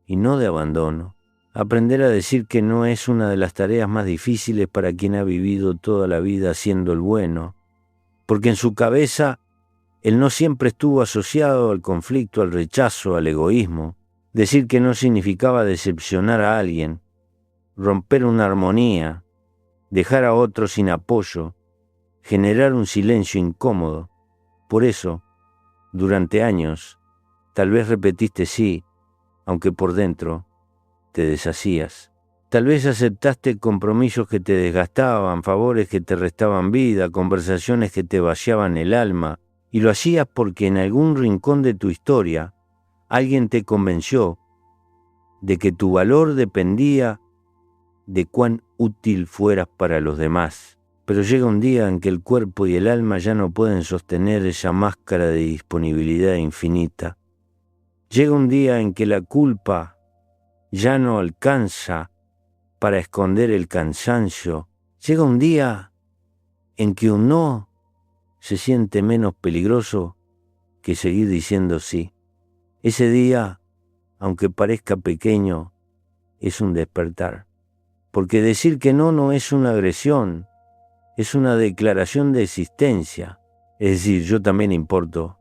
Speaker 1: y no de abandono. Aprender a decir que no es una de las tareas más difíciles para quien ha vivido toda la vida siendo el bueno, porque en su cabeza el no siempre estuvo asociado al conflicto, al rechazo, al egoísmo. Decir que no significaba decepcionar a alguien, romper una armonía, dejar a otro sin apoyo, generar un silencio incómodo. Por eso, durante años, tal vez repetiste sí, aunque por dentro te deshacías. Tal vez aceptaste compromisos que te desgastaban, favores que te restaban vida, conversaciones que te vaciaban el alma, y lo hacías porque en algún rincón de tu historia alguien te convenció de que tu valor dependía de cuán útil fueras para los demás. Pero llega un día en que el cuerpo y el alma ya no pueden sostener esa máscara de disponibilidad infinita. Llega un día en que la culpa ya no alcanza para esconder el cansancio. Llega un día en que un no se siente menos peligroso que seguir diciendo sí. Ese día, aunque parezca pequeño, es un despertar. Porque decir que no no es una agresión, es una declaración de existencia. Es decir, yo también importo.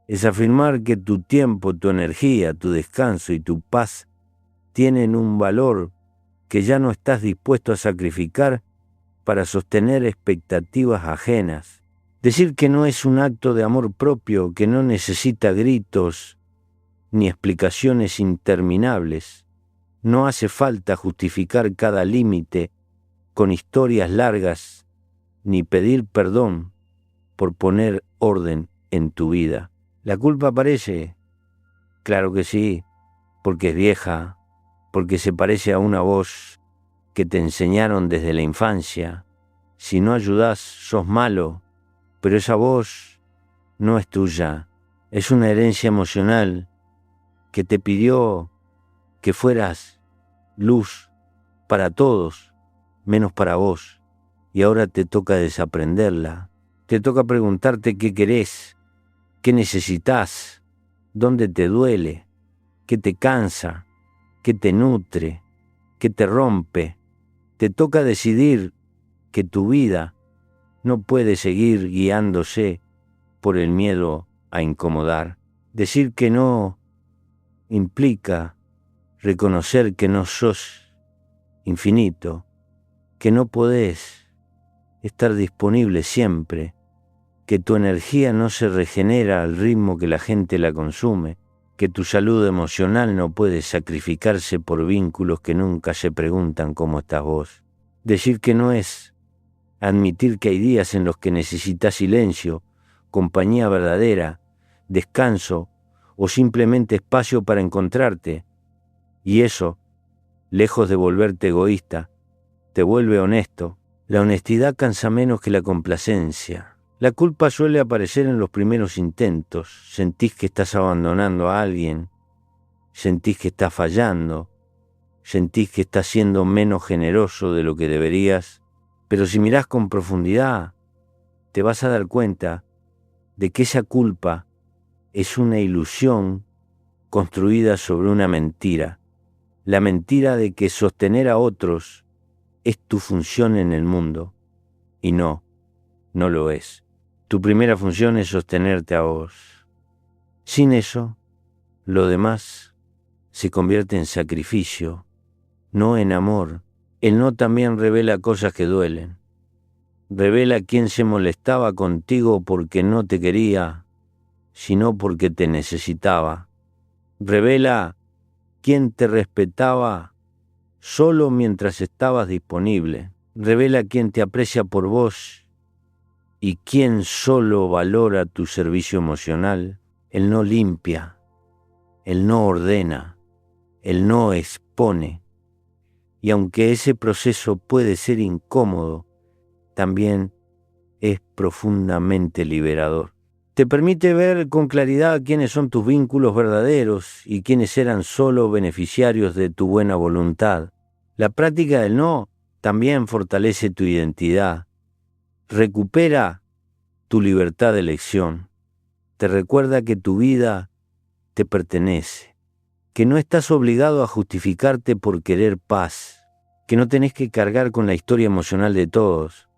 Speaker 1: Es afirmar que tu tiempo, tu energía, tu descanso y tu paz tienen un valor que ya no estás dispuesto a sacrificar para sostener expectativas ajenas. Decir que no es un acto de amor propio que no necesita gritos ni explicaciones interminables. No hace falta justificar cada límite con historias largas ni pedir perdón por poner orden en tu vida. ¿La culpa aparece? Claro que sí, porque es vieja, porque se parece a una voz que te enseñaron desde la infancia. Si no ayudás, sos malo, pero esa voz no es tuya, es una herencia emocional que te pidió que fueras luz para todos, menos para vos, y ahora te toca desaprenderla. Te toca preguntarte qué querés, qué necesitas, dónde te duele, qué te cansa, qué te nutre, qué te rompe. Te toca decidir que tu vida no puede seguir guiándose por el miedo a incomodar. Decir que no implica reconocer que no sos infinito, que no podés estar disponible siempre, que tu energía no se regenera al ritmo que la gente la consume, que tu salud emocional no puede sacrificarse por vínculos que nunca se preguntan cómo estás vos. Decir que no es admitir que hay días en los que necesitas silencio, compañía verdadera, descanso o simplemente espacio para encontrarte. Y eso, lejos de volverte egoísta, te vuelve honesto. La honestidad cansa menos que la complacencia. La culpa suele aparecer en los primeros intentos. Sentís que estás abandonando a alguien, sentís que estás fallando, sentís que estás siendo menos generoso de lo que deberías, pero si mirás con profundidad, te vas a dar cuenta de que esa culpa es una ilusión construida sobre una mentira, la mentira de que sostener a otros es tu función en el mundo, y no lo es. Tu primera función es sostenerte a vos. Sin eso, lo demás se convierte en sacrificio, no en amor. El no también revela cosas que duelen. Revela quién se molestaba contigo porque no te quería, sino porque te necesitaba. Revela quién te respetaba solo mientras estabas disponible. Revela quién te aprecia por vos y quién solo valora tu servicio emocional. El no limpia, el no ordena, el no expone. Y aunque ese proceso puede ser incómodo, también es profundamente liberador. Te permite ver con claridad quiénes son tus vínculos verdaderos y quiénes eran solo beneficiarios de tu buena voluntad. La práctica del no también fortalece tu identidad. Recupera tu libertad de elección. Te recuerda que tu vida te pertenece, que no estás obligado a justificarte por querer paz, que no tenés que cargar con la historia emocional de todos,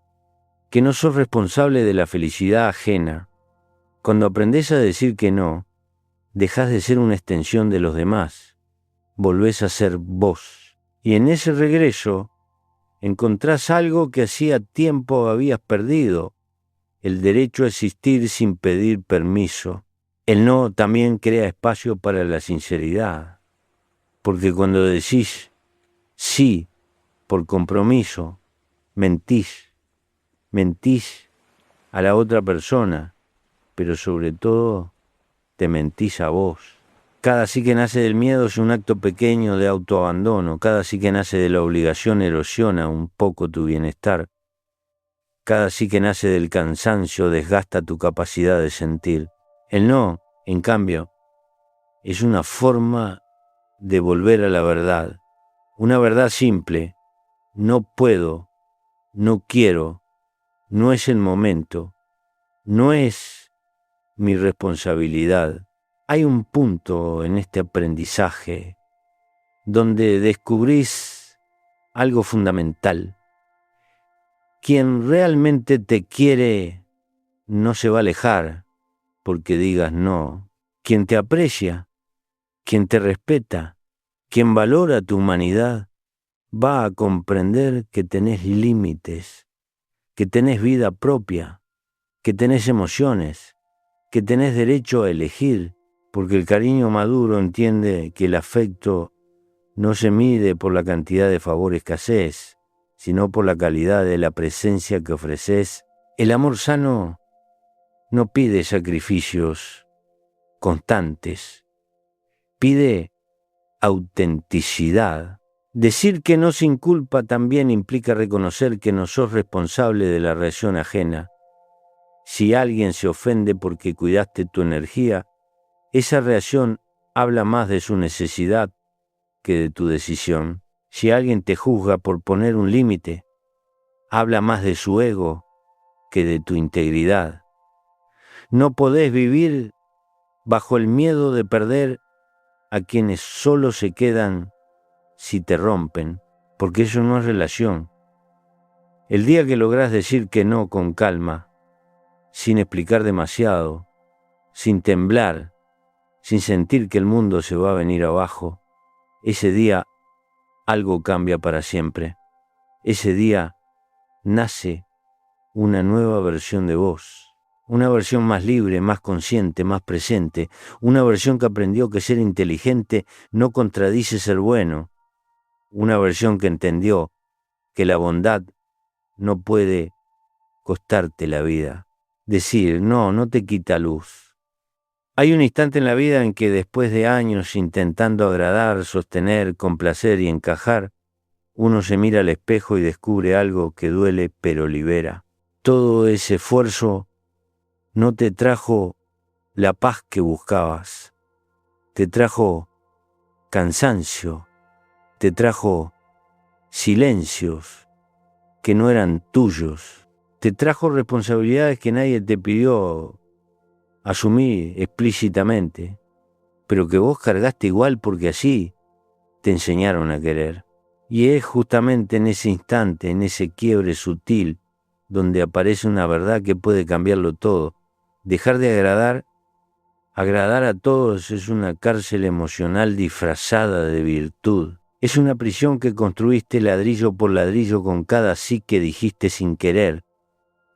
Speaker 1: que no sos responsable de la felicidad ajena. Cuando aprendés a decir que no, dejás de ser una extensión de los demás, volvés a ser vos. Y en ese regreso encontrás algo que hacía tiempo habías perdido, el derecho a existir sin pedir permiso. El no también crea espacio para la sinceridad, porque cuando decís sí por compromiso, mentís a la otra persona, pero sobre todo te mentís a vos. Cada sí que nace del miedo es un acto pequeño de autoabandono, cada sí que nace de la obligación erosiona un poco tu bienestar, cada sí que nace del cansancio desgasta tu capacidad de sentir. El no, en cambio, es una forma de volver a la verdad, una verdad simple, no puedo, no quiero, no es el momento, no es mi responsabilidad. Hay un punto en este aprendizaje donde descubrís algo fundamental. Quien realmente te quiere no se va a alejar porque digas no. Quien te aprecia, quien te respeta, quien valora tu humanidad, va a comprender que tenés límites, que tenés vida propia, que tenés emociones, que tenés derecho a elegir, porque el cariño maduro entiende que el afecto no se mide por la cantidad de favores que haces, sino por la calidad de la presencia que ofreces. El amor sano no pide sacrificios constantes, pide autenticidad. Decir que no sin culpa también implica reconocer que no sos responsable de la reacción ajena. Si alguien se ofende porque cuidaste tu energía, esa reacción habla más de su necesidad que de tu decisión. Si alguien te juzga por poner un límite, habla más de su ego que de tu integridad. No podés vivir bajo el miedo de perder a quienes solo se quedan si te rompen, porque eso no es relación. El día que lográs decir que no con calma, sin explicar demasiado, sin temblar, sin sentir que el mundo se va a venir abajo, ese día algo cambia para siempre. Ese día nace una nueva versión de vos, una versión más libre, más consciente, más presente, una versión que aprendió que ser inteligente no contradice ser bueno, una versión que entendió que la bondad no puede costarte la vida. Decir no, no te quita luz. Hay un instante en la vida en que después de años intentando agradar, sostener, complacer y encajar, uno se mira al espejo y descubre algo que duele pero libera. Todo ese esfuerzo no te trajo la paz que buscabas, te trajo cansancio, te trajo silencios que no eran tuyos, te trajo responsabilidades que nadie te pidió asumir explícitamente, pero que vos cargaste igual porque así te enseñaron a querer. Y es justamente en ese instante, en ese quiebre sutil, donde aparece una verdad que puede cambiarlo todo. Dejar de agradar a todos es una cárcel emocional disfrazada de virtud. Es una prisión que construiste ladrillo por ladrillo con cada sí que dijiste sin querer,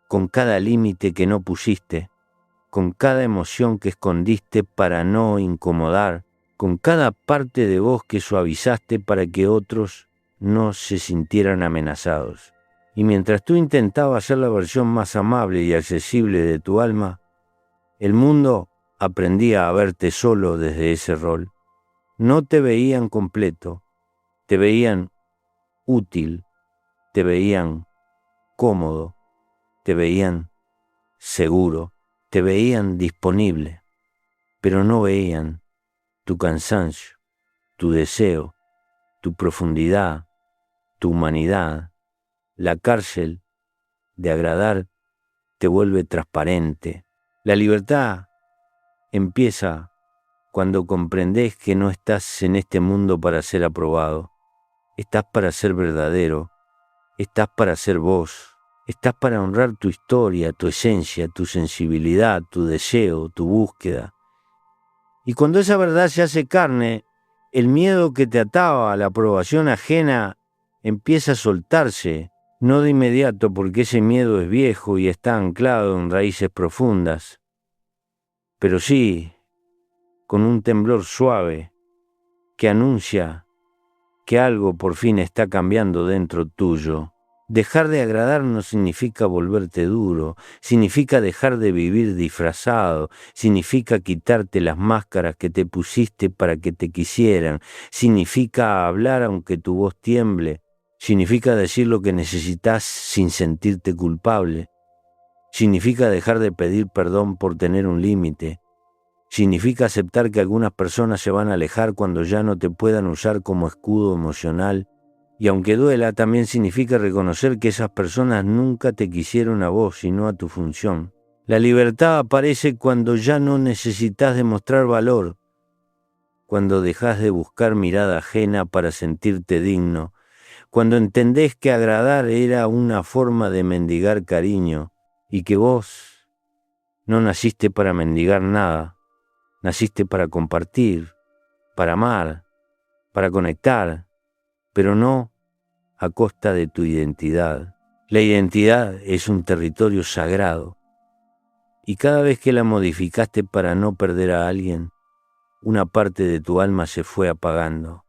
Speaker 1: con cada límite que no pusiste, con cada emoción que escondiste para no incomodar, con cada parte de vos que suavizaste para que otros no se sintieran amenazados. Y mientras tú intentabas ser la versión más amable y accesible de tu alma, el mundo aprendía a verte solo desde ese rol. No te veían completo, te veían útil, te veían cómodo, te veían seguro, te veían disponible, pero no veían tu cansancio, tu deseo, tu profundidad, tu humanidad. La cárcel de agradar te vuelve transparente. La libertad empieza cuando comprendés que no estás en este mundo para ser aprobado. Estás para ser verdadero, estás para ser vos, estás para honrar tu historia, tu esencia, tu sensibilidad, tu deseo, tu búsqueda. Y cuando esa verdad se hace carne, el miedo que te ataba a la aprobación ajena empieza a soltarse, no de inmediato porque ese miedo es viejo y está anclado en raíces profundas, pero sí con un temblor suave que anuncia que algo por fin está cambiando dentro tuyo. Dejar de agradar no significa volverte duro, significa dejar de vivir disfrazado, significa quitarte las máscaras que te pusiste para que te quisieran, significa hablar aunque tu voz tiemble, significa decir lo que necesitas sin sentirte culpable, significa dejar de pedir perdón por tener un límite, significa aceptar que algunas personas se van a alejar cuando ya no te puedan usar como escudo emocional Y aunque duela, también significa reconocer que esas personas nunca te quisieron a vos, sino a tu función. La libertad aparece cuando ya no necesitas demostrar valor, cuando dejas de buscar mirada ajena para sentirte digno, cuando entendés que agradar era una forma de mendigar cariño y que vos no naciste para mendigar nada, naciste para compartir, para amar, para conectar, pero no a costa de tu identidad. La identidad es un territorio sagrado y cada vez que la modificaste para no perder a alguien, una parte de tu alma se fue apagando.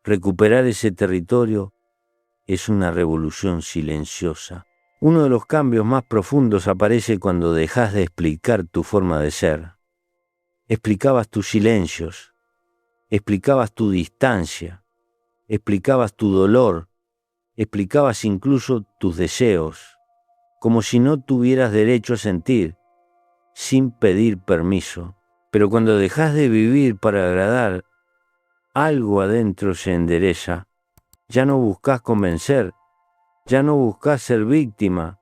Speaker 1: Recuperar ese territorio es una revolución silenciosa. Uno de los cambios más profundos aparece cuando dejas de explicar tu forma de ser. Explicabas tus silencios, explicabas tu distancia, explicabas tu dolor, explicabas incluso tus deseos, como si no tuvieras derecho a sentir, sin pedir permiso. Pero cuando dejas de vivir para agradar, algo adentro se endereza. Ya no buscas convencer, ya no buscas ser víctima,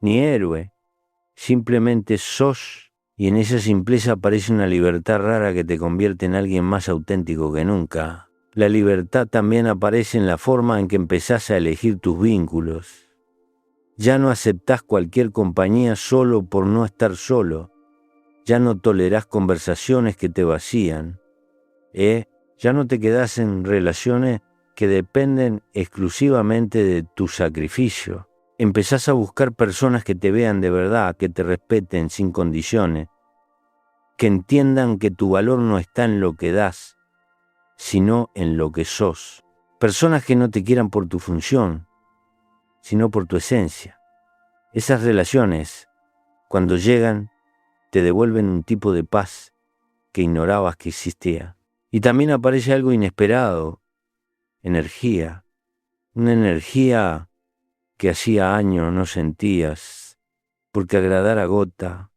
Speaker 1: ni héroe, simplemente sos, y en esa simpleza aparece una libertad rara que te convierte en alguien más auténtico que nunca. La libertad también aparece en la forma en que empezás a elegir tus vínculos. Ya no aceptás cualquier compañía solo por no estar solo. Ya no tolerás conversaciones que te vacían. Ya no te quedás en relaciones que dependen exclusivamente de tu sacrificio. Empezás a buscar personas que te vean de verdad, que te respeten sin condiciones, que entiendan que tu valor no está en lo que das, sino en lo que sos. Personas que no te quieran por tu función, sino por tu esencia. Esas relaciones, cuando llegan, te devuelven un tipo de paz que ignorabas que existía. Y también aparece algo inesperado, energía, una energía que hacía años no sentías, porque agradar agota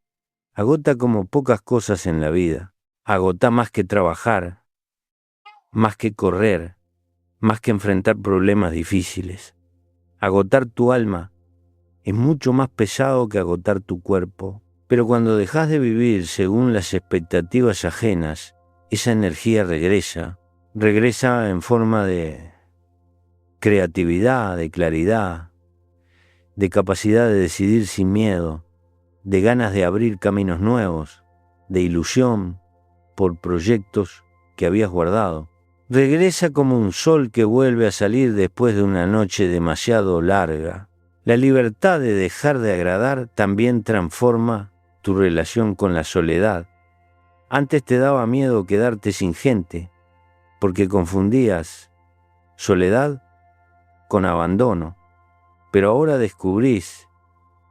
Speaker 1: como pocas cosas en la vida, agota más que trabajar, más que correr, más que enfrentar problemas difíciles. Agotar tu alma es mucho más pesado que agotar tu cuerpo, pero cuando dejas de vivir según las expectativas ajenas, esa energía regresa en forma de creatividad, de claridad, de capacidad de decidir sin miedo, de ganas de abrir caminos nuevos, de ilusión por proyectos que habías guardado. Regresa como un sol que vuelve a salir después de una noche demasiado larga. La libertad de dejar de agradar también transforma tu relación con la soledad. Antes te daba miedo quedarte sin gente, porque confundías soledad con abandono, pero ahora descubrís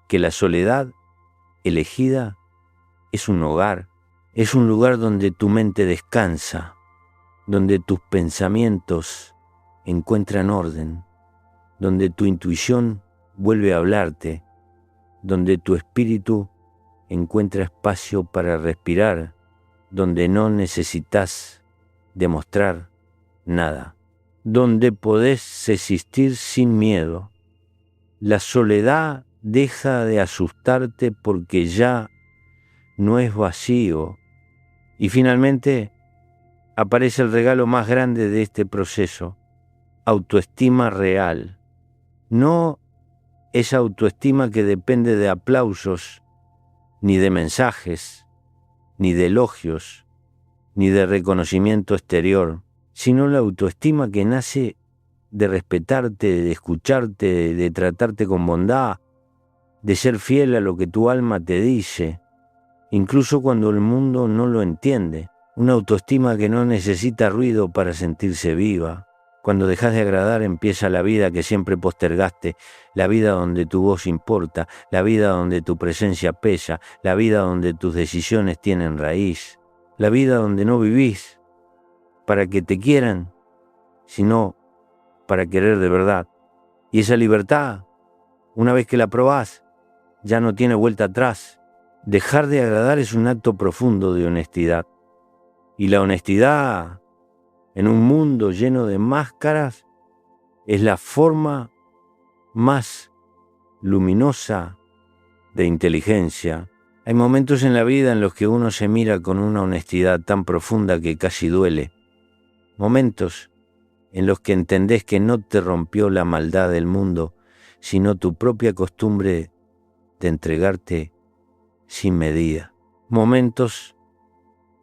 Speaker 1: que la soledad elegida es un hogar, es un lugar donde tu mente descansa, donde tus pensamientos encuentran orden, donde tu intuición vuelve a hablarte, donde tu espíritu encuentra espacio para respirar, donde no necesitas demostrar nada, donde podés existir sin miedo. La soledad deja de asustarte porque ya no es vacío. Y finalmente aparece el regalo más grande de este proceso, autoestima real. No esa autoestima que depende de aplausos, ni de mensajes, ni de elogios, ni de reconocimiento exterior, sino la autoestima que nace de respetarte, de escucharte, de tratarte con bondad, de ser fiel a lo que tu alma te dice, incluso cuando el mundo no lo entiende. Una autoestima que no necesita ruido para sentirse viva. Cuando dejas de agradar empieza la vida que siempre postergaste, la vida donde tu voz importa, la vida donde tu presencia pesa, la vida donde tus decisiones tienen raíz, la vida donde no vivís para que te quieran, sino para querer de verdad. Y esa libertad, una vez que la probás, ya no tiene vuelta atrás. Dejar de agradar es un acto profundo de honestidad. Y la honestidad, en un mundo lleno de máscaras, es la forma más luminosa de inteligencia. Hay momentos en la vida en los que uno se mira con una honestidad tan profunda que casi duele. Momentos en los que entendés que no te rompió la maldad del mundo, sino tu propia costumbre de entregarte sin medida. Momentos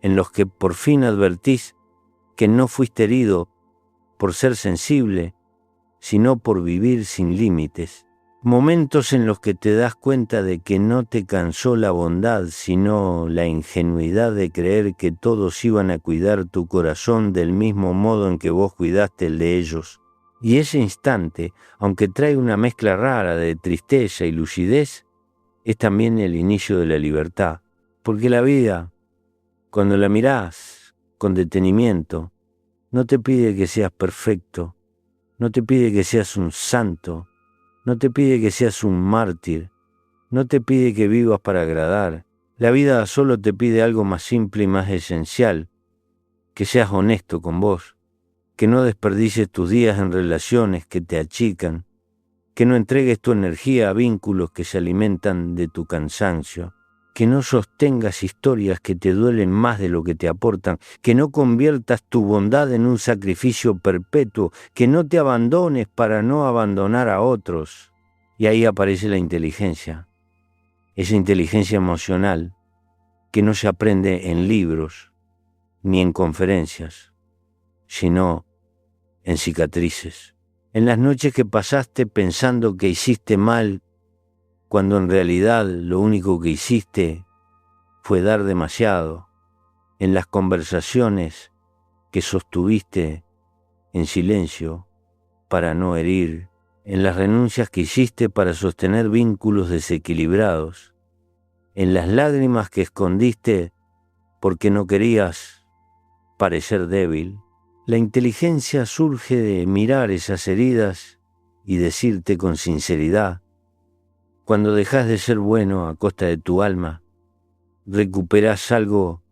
Speaker 1: en los que por fin advertís que no fuiste herido por ser sensible, sino por vivir sin límites. Momentos en los que te das cuenta de que no te cansó la bondad, sino la ingenuidad de creer que todos iban a cuidar tu corazón del mismo modo en que vos cuidaste el de ellos. Y ese instante, aunque trae una mezcla rara de tristeza y lucidez, es también el inicio de la libertad. Porque la vida, cuando la mirás con detenimiento, no te pide que seas perfecto, no te pide que seas un santo, no te pide que seas un mártir, no te pide que vivas para agradar. La vida solo te pide algo más simple y más esencial, que seas honesto con vos, que no desperdicies tus días en relaciones que te achican, que no entregues tu energía a vínculos que se alimentan de tu cansancio, que no sostengas historias que te duelen más de lo que te aportan, que no conviertas tu bondad en un sacrificio perpetuo, que no te abandones para no abandonar a otros. Y ahí aparece la inteligencia, esa inteligencia emocional que no se aprende en libros ni en conferencias, sino en cicatrices. En las noches que pasaste pensando que hiciste mal, cuando en realidad lo único que hiciste fue dar demasiado, en las conversaciones que sostuviste en silencio para no herir, en las renuncias que hiciste para sostener vínculos desequilibrados, en las lágrimas que escondiste porque no querías parecer débil. La inteligencia surge de mirar esas heridas y decirte con sinceridad: cuando dejas de ser bueno a costa de tu alma, recuperás algo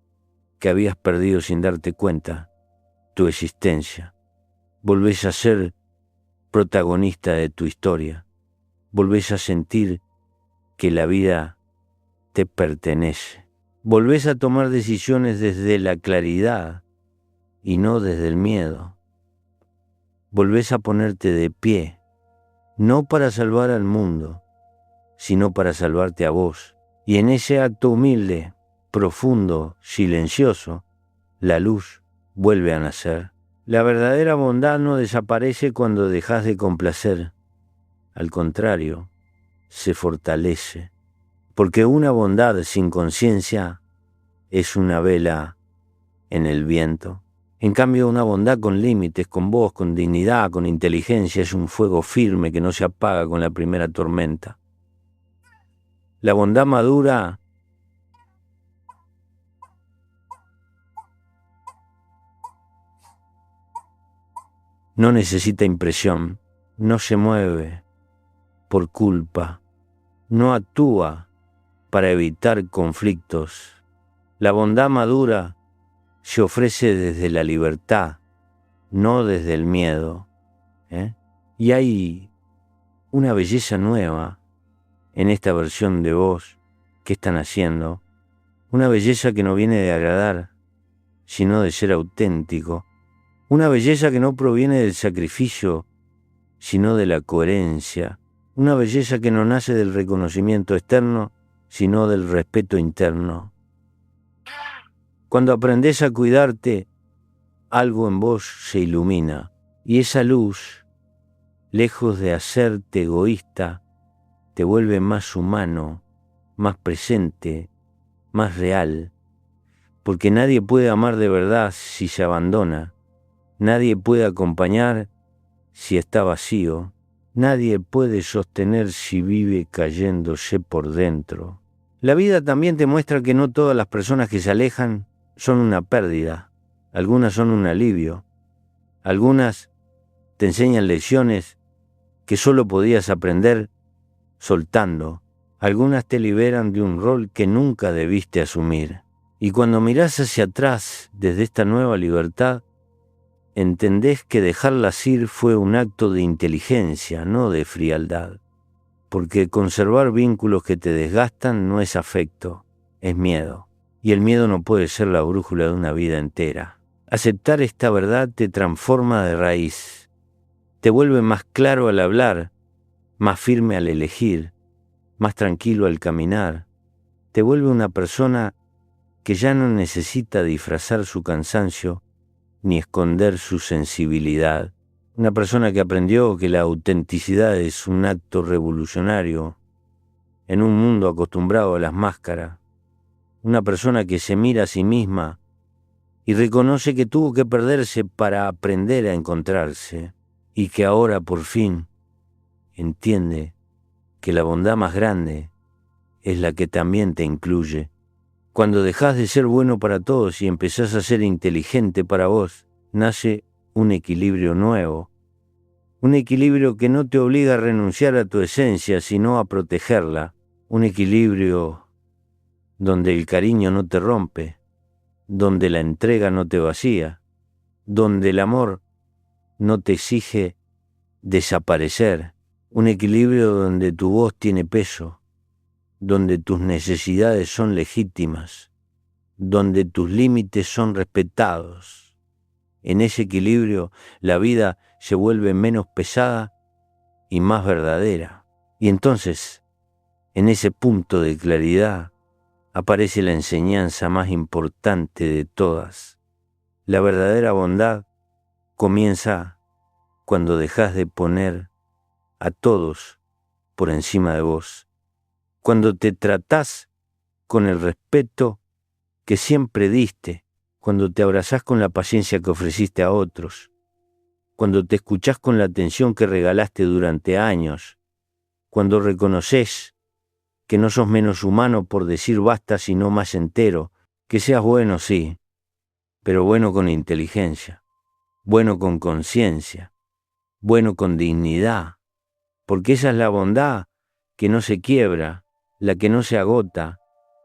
Speaker 1: que habías perdido sin darte cuenta, tu existencia. Volvés a ser protagonista de tu historia. Volvés a sentir que la vida te pertenece. Volvés a tomar decisiones desde la claridad y no desde el miedo. Volvés a ponerte de pie, no para salvar al mundo, sino para salvarte a vos. Y en ese acto humilde, profundo, silencioso, la luz vuelve a nacer. La verdadera bondad no desaparece cuando dejas de complacer. Al contrario, se fortalece. Porque una bondad sin conciencia es una vela en el viento. En cambio, una bondad con límites, con voz, con dignidad, con inteligencia, es un fuego firme que no se apaga con la primera tormenta. La bondad madura no necesita impresión, no se mueve por culpa, no actúa para evitar conflictos. La bondad madura se ofrece desde la libertad, no desde el miedo. Y hay una belleza nueva en esta versión de vos que están haciendo, una belleza que no viene de agradar, sino de ser auténtico, una belleza que no proviene del sacrificio, sino de la coherencia, una belleza que no nace del reconocimiento externo, sino del respeto interno. Cuando aprendés a cuidarte, algo en vos se ilumina, y esa luz, lejos de hacerte egoísta, te vuelve más humano, más presente, más real, porque nadie puede amar de verdad si se abandona, nadie puede acompañar si está vacío, nadie puede sostener si vive cayéndose por dentro. La vida también te muestra que no todas las personas que se alejan son una pérdida, algunas son un alivio, algunas te enseñan lecciones que solo podías aprender soltando, algunas te liberan de un rol que nunca debiste asumir. Y cuando mirás hacia atrás desde esta nueva libertad, entendés que dejarlas ir fue un acto de inteligencia, no de frialdad. Porque conservar vínculos que te desgastan no es afecto, es miedo. Y el miedo no puede ser la brújula de una vida entera. Aceptar esta verdad te transforma de raíz. Te vuelve más claro al hablar, más firme al elegir, más tranquilo al caminar. Te vuelve una persona que ya no necesita disfrazar su cansancio ni esconder su sensibilidad. Una persona que aprendió que la autenticidad es un acto revolucionario en un mundo acostumbrado a las máscaras. Una persona que se mira a sí misma y reconoce que tuvo que perderse para aprender a encontrarse y que ahora por fin entiende que la bondad más grande es la que también te incluye. Cuando dejás de ser bueno para todos y empezás a ser inteligente para vos, nace un equilibrio nuevo. Un equilibrio que no te obliga a renunciar a tu esencia, sino a protegerla. Un equilibrio donde el cariño no te rompe, donde la entrega no te vacía, donde el amor no te exige desaparecer. Un equilibrio donde tu voz tiene peso, donde tus necesidades son legítimas, donde tus límites son respetados. En ese equilibrio la vida se vuelve menos pesada y más verdadera. Y entonces, en ese punto de claridad, aparece la enseñanza más importante de todas. La verdadera bondad comienza cuando dejas de poner a todos por encima de vos. Cuando te tratás con el respeto que siempre diste, cuando te abrazás con la paciencia que ofreciste a otros, cuando te escuchás con la atención que regalaste durante años, cuando reconoces que no sos menos humano por decir basta sino más entero, que seas bueno sí, pero bueno con inteligencia, bueno con conciencia, bueno con dignidad, porque esa es la bondad que no se quiebra, la que no se agota,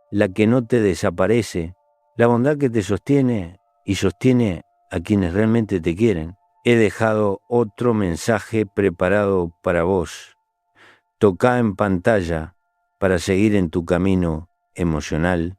Speaker 1: la que no te desaparece, la bondad que te sostiene y sostiene a quienes realmente te quieren. He dejado otro mensaje preparado para vos. Tocá en pantalla para seguir en tu camino emocional.